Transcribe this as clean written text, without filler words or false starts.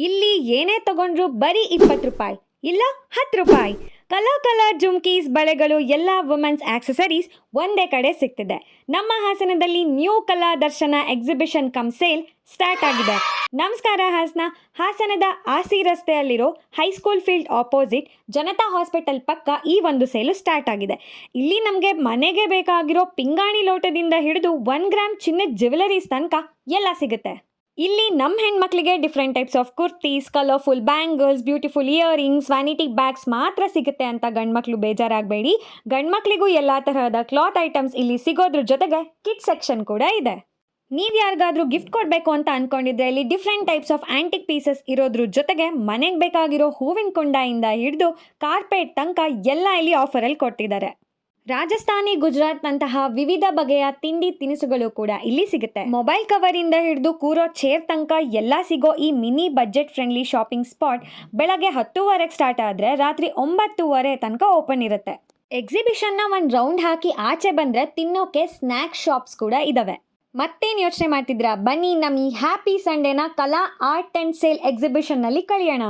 ಇಲ್ಲಿ ಏನೇ ತಗೊಂಡ್ರು ಬರೀ 20 ರೂಪಾಯಿ ಇಲ್ಲ 10 ರೂಪಾಯಿ. ಕಲರ್ ಜುಮ್ಕೀಸ್, ಬಳೆಗಳು, ಎಲ್ಲ ವುಮೆನ್ಸ್ ಆಕ್ಸೆಸರೀಸ್ ಒಂದೇ ಕಡೆ ಸಿಗ್ತಿದೆ. ನಮ್ಮ ಹಾಸನದಲ್ಲಿ ನ್ಯೂ ಕಲಾ ದರ್ಶನ ಎಕ್ಸಿಬಿಷನ್ ಕಮ್ ಸೇಲ್ ಸ್ಟಾರ್ಟ್ ಆಗಿದೆ. ನಮಸ್ಕಾರ ಹಾಸನ. ಹಾಸನದ ಆಸಿ ರಸ್ತೆಯಲ್ಲಿರೋ high school field opposite Janata hospital ಪಕ್ಕ ಈ ಒಂದು ಸೇಲು ಸ್ಟಾರ್ಟ್ ಆಗಿದೆ. ಇಲ್ಲಿ ನಮಗೆ ಮನೆಗೆ ಬೇಕಾಗಿರೋ ಪಿಂಗಾಣಿ ಲೋಟದಿಂದ ಹಿಡಿದು 1 ಗ್ರಾಮ್ ಚಿನ್ನದ ಜ್ಯುವೆಲರೀಸ್ ತನಕ ಎಲ್ಲ ಸಿಗುತ್ತೆ. ಇಲ್ಲಿ ನಮ್ಮ ಹೆಣ್ಮಕ್ಳಿಗೆ different types of kurtis, colourful bangles, beautiful earrings, vanity bags ಮಾತ್ರ ಸಿಗುತ್ತೆ ಅಂತ ಗಂಡ್ಮಕ್ಳು ಬೇಜಾರಾಗಬೇಡಿ. ಗಂಡ್ಮಕ್ಳಿಗೂ ಎಲ್ಲ ತರಹದ ಕ್ಲಾತ್ ಐಟಮ್ಸ್ ಇಲ್ಲಿ ಸಿಗೋದ್ರ ಜೊತೆಗೆ ಕಿಡ್ ಸೆಕ್ಷನ್ ಕೂಡ ಇದೆ. ನೀವು ಯಾರಿಗಾದ್ರೂ ಗಿಫ್ಟ್ ಕೊಡಬೇಕು ಅಂತ ಅನ್ಕೊಂಡಿದ್ರೆ ಇಲ್ಲಿ different types of antique pieces ಇರೋದ್ರ ಜೊತೆಗೆ ಮನೆಗೆ ಬೇಕಾಗಿರೋ ಹೂವಿನ ಕುಂಡದಿಂದ ಹಿಡಿದು ಕಾರ್ಪೆಟ್ ತನಕ ಎಲ್ಲ ಇಲ್ಲಿ ಆಫರಲ್ಲಿ ಕೊಟ್ಟಿದ್ದಾರೆ. ರಾಜಸ್ಥಾನಿ, ಗುಜರಾತ್ನಂತಹ ವಿವಿಧ ಬಗೆಯ ತಿಂಡಿ ತಿನಿಸುಗಳು ಕೂಡ ಇಲ್ಲಿ ಸಿಗುತ್ತೆ. ಮೊಬೈಲ್ ಕವರ್ ಇಂದ ಹಿಡಿದು ಕೂರೋ ಚೇರ್ ತನಕ ಎಲ್ಲ ಸಿಗೋ ಈ mini budget friendly shopping spot ಬೆಳಗ್ಗೆ 10:30ಗೆ ಸ್ಟಾರ್ಟ್ ಆದರೆ ರಾತ್ರಿ 9:30 ತನಕ ಓಪನ್ ಇರುತ್ತೆ. ಎಕ್ಸಿಬಿಷನ್ನ ಒಂದು ರೌಂಡ್ ಹಾಕಿ ಆಚೆ ಬಂದರೆ ತಿನ್ನೋಕೆ ಸ್ನ್ಯಾಕ್ ಶಾಪ್ಸ್ ಕೂಡ ಇದಾವೆ. ಮತ್ತೇನು ಯೋಚನೆ ಮಾಡ್ತಿದ್ರಾ? ಬನ್ನಿ ನಮ್ಮ ಈ ಹ್ಯಾಪಿ ಸಂಡೇನ ಕಲಾ ಆರ್ಟ್ ಆ್ಯಂಡ್ ಸೇಲ್ ಎಕ್ಸಿಬಿಷನ್ನಲ್ಲಿ ಕಳೆಯೋಣ.